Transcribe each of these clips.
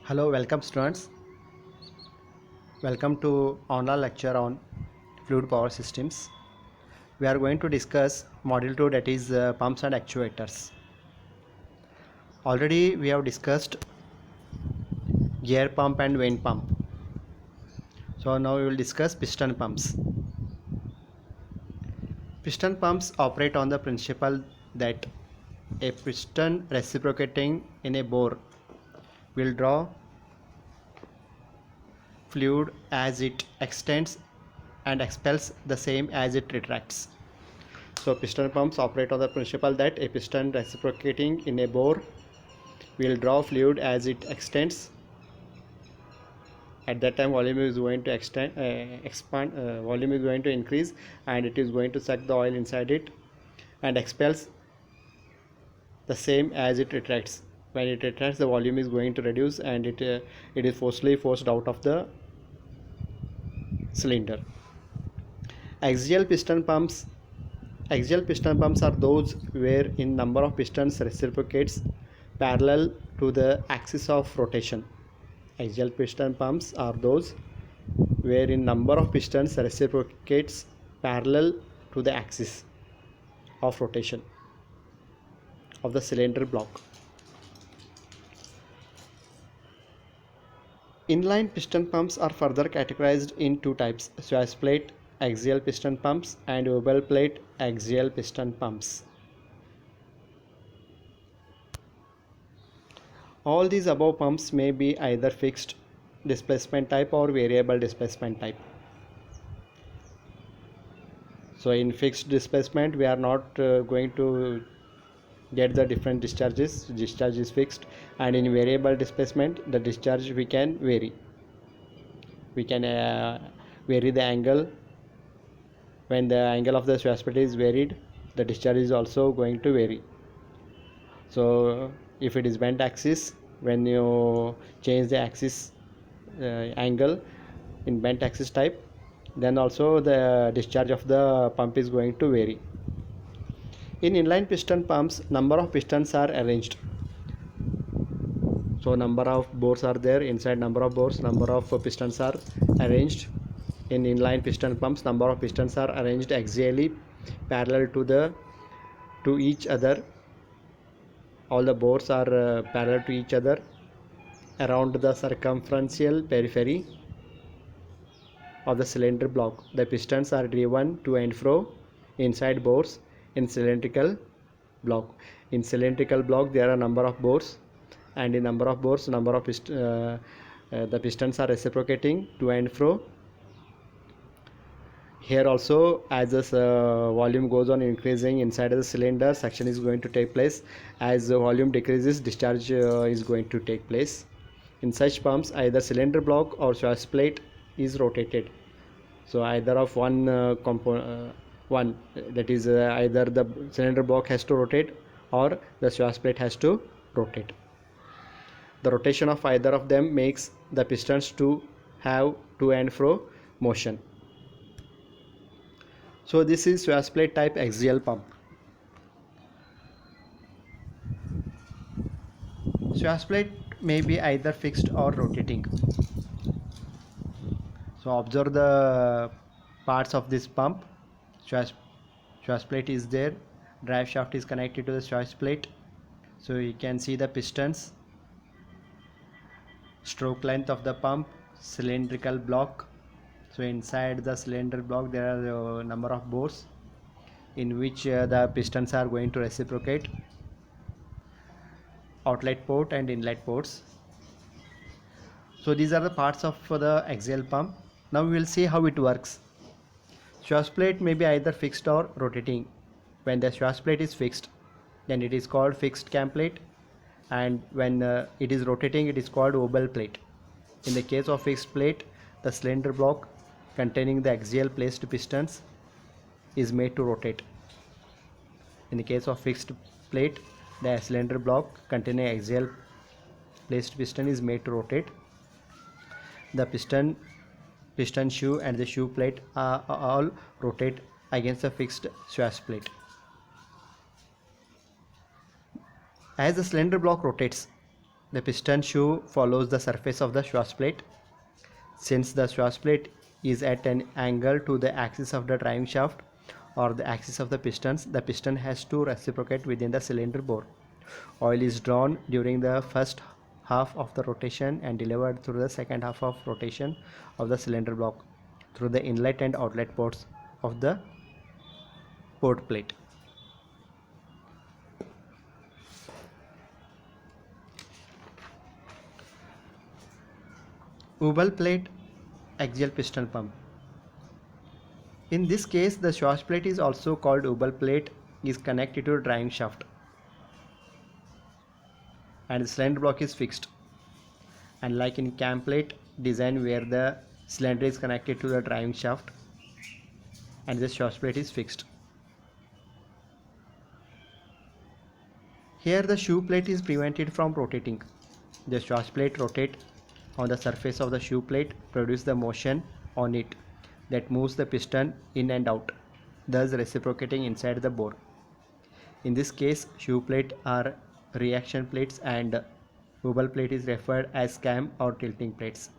Hello, welcome students. Welcome to online lecture on fluid power systems. We are going to discuss module 2, that is pumps and actuators. Already we have discussed gear pump and vane pump. So now we will discuss piston pumps. Piston pumps operate on the principle that a piston reciprocating in a bore will draw fluid as it extends and expels the same as it retracts. So piston pumps operate on the principle that a piston reciprocating in a bore will draw fluid as it extends. At that time volume is going to expand, volume is going to increase, and it is going to suck the oil inside it and expels the same as it retracts. When it retracts, the volume is going to reduce and it is forced out of the cylinder. Axial piston pumps are those where in number of pistons reciprocates parallel to the axis of rotation. Axial piston pumps are those where in number of pistons reciprocates parallel to the axis of rotation of the cylinder block. Inline piston pumps are further categorized in two types: Swash plate axial piston pumps and oval plate axial piston pumps. All these above pumps may be either fixed displacement type or variable displacement type. So in fixed displacement we are not going to get the different discharges. Discharge is fixed, and in variable displacement the discharge we can vary. We can vary the angle. When the angle of the swash plate is varied, the discharge is also going to vary. So if it is bent axis, when you change the axis angle in bent axis type, then also the discharge of the pump is going to vary. In inline piston pumps, number of pistons are arranged. So number of bores are there. Inside number of bores, number of pistons are arranged. In inline piston pumps, number of pistons are arranged axially parallel to each other. All the bores are parallel to each other around the circumferential periphery of the cylinder block. The pistons are driven to and fro inside bores in cylindrical block. In cylindrical block there are number of bores, and in number of bores, the pistons are reciprocating to and fro. Here also, as the volume goes on increasing inside the cylinder, suction is going to take place. As the volume decreases, discharge is going to take place. In such pumps, either cylinder block or swash plate is rotated. So either of one component, that is either the cylinder block has to rotate or the swash plate has to rotate. The rotation of either of them makes the pistons to have to and fro motion. So this is swash plate type axial pump. Swash plate may be either fixed or rotating. So observe the parts of this pump. Swash plate is there. Drive shaft is connected to the swash plate. So you can see the pistons, stroke length of the pump, cylindrical block. So inside the cylinder block there are a number of bores in which the pistons are going to reciprocate, outlet port and inlet ports. So these are the parts of the axial pump. Now we will see how it works. Swash plate may be either fixed or rotating. When the swash plate is fixed, then it is called fixed cam plate, and when it is rotating, it is called oval plate. In the case of fixed plate, the cylinder block containing the axial placed pistons is made to rotate. In the case of fixed plate, the cylinder block containing axial placed piston is made to rotate. The piston shoe and the shoe plate are all rotate against the fixed swash plate. As the cylinder block rotates, The piston shoe follows the surface of the Schwarz plate. Since the Schwarz plate is at an angle to the axis of the driving shaft or the axis of the piston has to reciprocate within the cylinder bore. Oil is drawn during the first half of the rotation and delivered through the second half of rotation of the cylinder block through the inlet and outlet ports of the port plate. Oval plate axial piston pump. In this case, the Schwarz plate is also called oval plate, is connected to the driving shaft and the cylinder block is fixed. And like in cam plate design where the cylinder is connected to the driving shaft and the Schwarz plate is fixed. Here the shoe plate is prevented from rotating. The Schwarz plate rotate on the surface of the shoe plate, produce the motion on it that moves the piston in and out, thus reciprocating inside the bore. In this case, shoe plate are reaction plates and oval plate is referred as cam or tilting plates.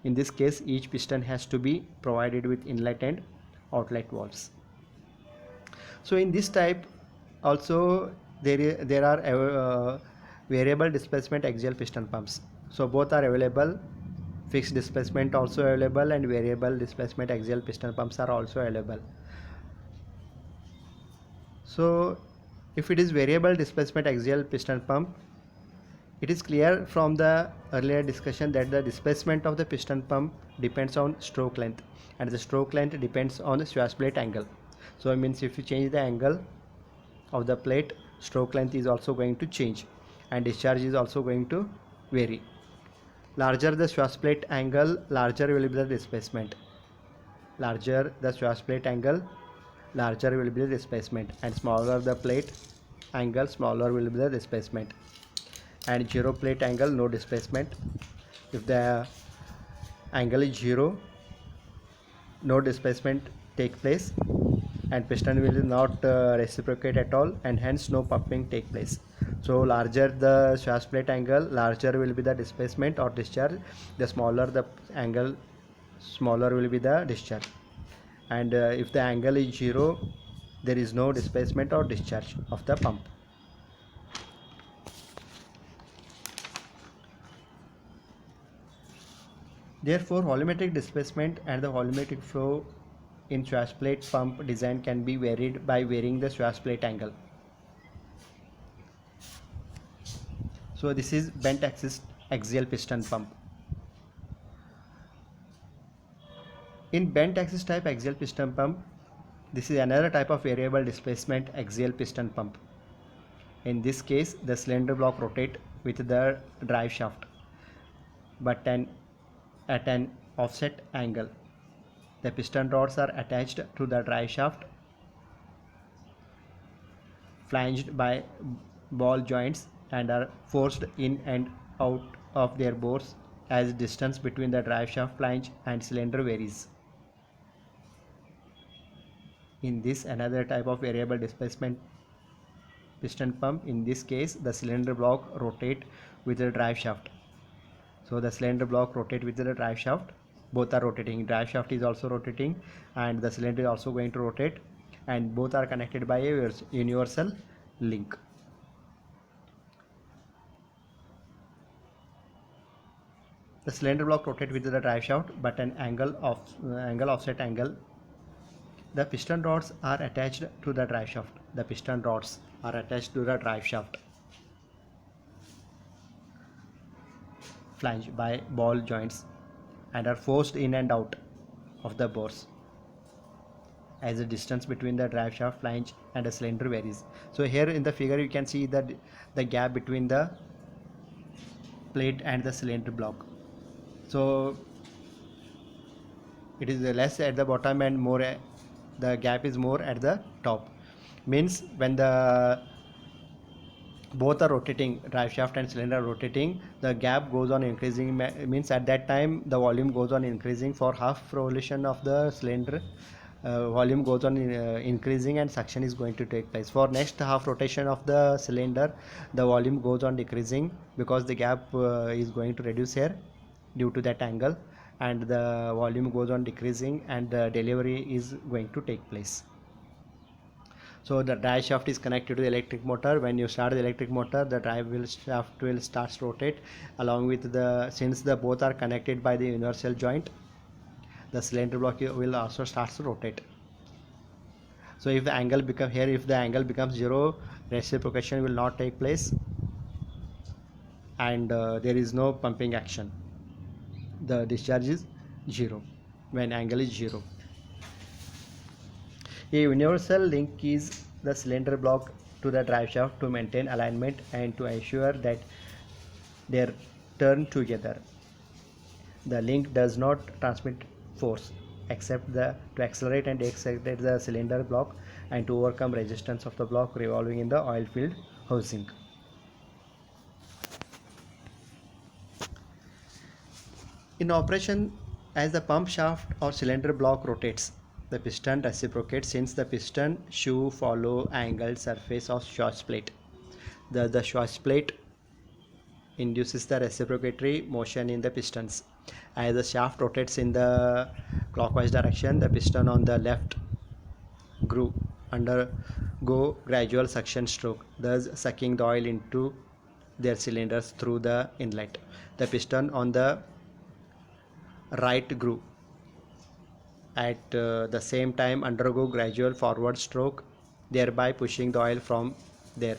In this case, each piston has to be provided with inlet and outlet valves. So in this type also there are variable displacement axial piston pumps. So both are available. Fixed displacement also available and variable displacement axial piston pumps are also available. So if it is variable displacement axial piston pump, it is clear from the earlier discussion that the displacement of the piston pump depends on stroke length and the stroke length depends on the Schwarz plate angle. So it means if you change the angle of the plate, stroke length is also going to change and discharge is also going to vary. Larger the Schwarz plate angle, larger will be the displacement. Larger the Schwarz plate angle, larger will be the displacement, and smaller the plate angle, smaller will be the displacement. And zero plate angle, no displacement. If the angle is zero, no displacement take place and piston will not reciprocate at all and hence no pumping take place. So larger the Schwarz plate angle, larger will be the displacement or discharge. The smaller the angle, smaller will be the discharge. And if the angle is zero, there is no displacement or discharge of the pump. Therefore, volumetric displacement and the volumetric flow in Schwarz plate pump design can be varied by varying the Schwarz plate angle. So this is bent axis axial piston pump. In bent axis type axial piston pump, this is another type of variable displacement axial piston pump. In this case, the cylinder block rotate with the drive shaft, but at an offset angle. The piston rods are attached to the drive shaft, flanged by ball joints and are forced in and out of their bores as distance between the drive shaft flange and cylinder varies. In this another type of variable displacement piston pump, in this case the cylinder block rotate with the drive shaft. So the cylinder block rotate with the drive shaft, both are rotating, drive shaft is also rotating and the cylinder is also going to rotate and both are connected by a universal link. The cylinder block rotate with the drive shaft but an angle offset angle. The piston rods are attached to the drive shaft. The piston rods are attached to the drive shaft, flanged by ball joints and are forced in and out of the bores as the distance between the drive shaft flange and the cylinder varies. So here in the figure you can see that the gap between the plate and the cylinder block. So it is less at the bottom and more the gap is more at the top. Means when the both are rotating, drive shaft and cylinder rotating, the gap goes on increasing, means at that time the volume goes on increasing for half revolution of the cylinder. volume goes on increasing and suction is going to take place. For next half rotation of the cylinder, the volume goes on decreasing because the gap is going to reduce here due to that angle, and the volume goes on decreasing and the delivery is going to take place. So the drive shaft is connected to the electric motor. When you start the electric motor, the shaft will start to rotate along with the, since the both are connected by the universal joint, the cylinder block will also start to rotate. So if the angle become here, if the angle becomes 0, reciprocation will not take place, and there is no pumping action. The discharge is 0 when angle is 0. A universal link is the cylinder block to the drive shaft to maintain alignment and to ensure that they turn together. The link does not transmit force except to accelerate and decelerate the cylinder block and to overcome resistance of the block revolving in the oil filled housing. In operation, as the pump shaft or cylinder block rotates, the piston reciprocates since the piston shoe follow angled surface of Schwarz plate. The Schwarz plate induces the reciprocatory motion in the pistons. As the shaft rotates in the clockwise direction, the piston on the left groove undergo gradual suction stroke, thus sucking the oil into their cylinders through the inlet. The piston on the right groove at the same time undergo gradual forward stroke, thereby pushing the oil from their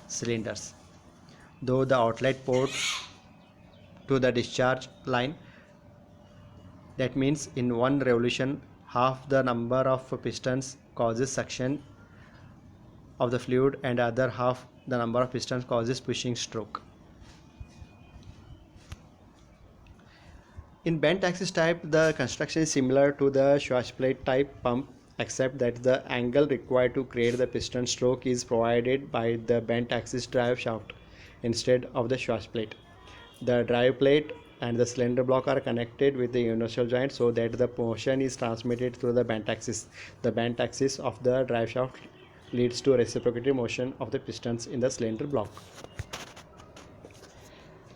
cylinders. Though the outlet port to the discharge line, that means in one revolution half the number of pistons causes suction of the fluid and other half the number of pistons causes pushing stroke. In bent axis type, the construction is similar to the Schwarz plate type pump, except that the angle required to create the piston stroke is provided by the bent axis drive shaft instead of the Schwarz plate. The drive plate and the cylinder block are connected with the universal joint so that the motion is transmitted through the bent axis. The bent axis of the drive shaft leads to reciprocatory motion of the pistons in the cylinder block.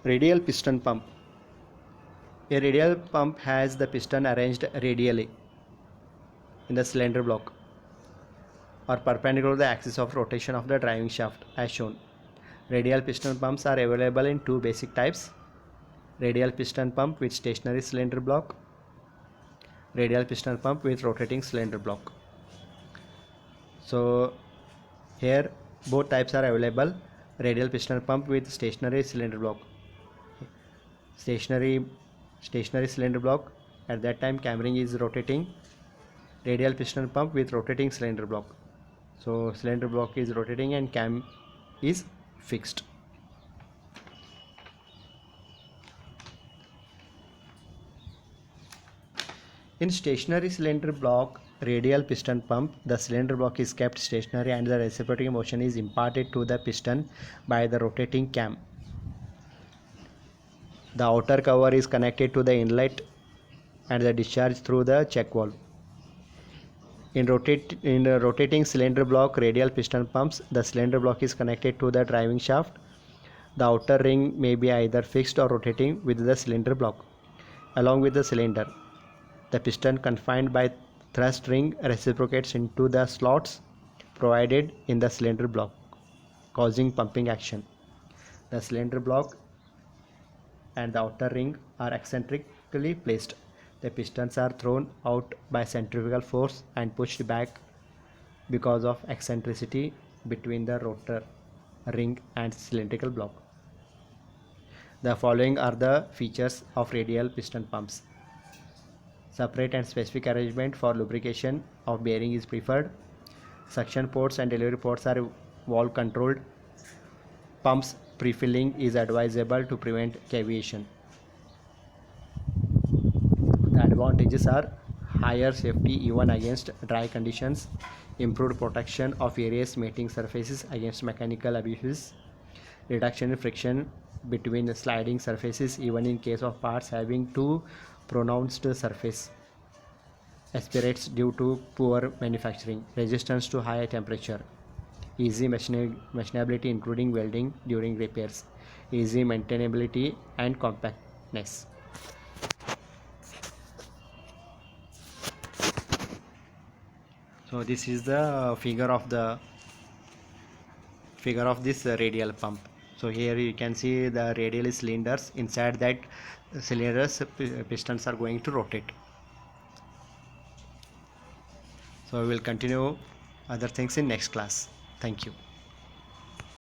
Radial piston pump. A radial pump has the piston arranged radially in the cylinder block or perpendicular to the axis of rotation of the driving shaft as shown. Radial piston pumps are available in two basic types: radial piston pump with stationary cylinder block, radial piston pump with rotating cylinder block. So here both types are available: radial piston pump with stationary cylinder block. Stationary cylinder block, at that time camering is rotating. Radial piston pump with rotating cylinder block, so cylinder block is rotating and cam is fixed. In stationary cylinder block radial piston pump, the cylinder block is kept stationary and the reciprocating motion is imparted to the piston by the rotating cam. The outer cover is connected to the inlet and the discharge through the check valve. In the rotating cylinder block radial piston pumps, the cylinder block is connected to the driving shaft. The outer ring may be either fixed or rotating with the cylinder block. Along with the cylinder, the piston confined by thrust ring reciprocates into the slots provided in the cylinder block, causing pumping action. The cylinder block and the outer ring are eccentrically placed. The pistons are thrown out by centrifugal force and pushed back because of eccentricity between the rotor ring and cylindrical block. The following are the features of radial piston pumps. Separate and specific arrangement for lubrication of bearing is preferred. Suction ports and delivery ports are valve controlled. Pumps pre-filling is advisable to prevent cavitation. The advantages are higher safety even against dry conditions, improved protection of various mating surfaces against mechanical abuses, reduction in friction between the sliding surfaces even in case of parts having too pronounced surface. aspirates due to poor manufacturing, resistance to high temperature, easy machinability including welding during repairs, easy maintainability and compactness. So this is the figure of this radial pump. So here you can see the radial cylinders. Inside that cylinders, pistons are going to rotate. So we will continue other things in next class. Thank you.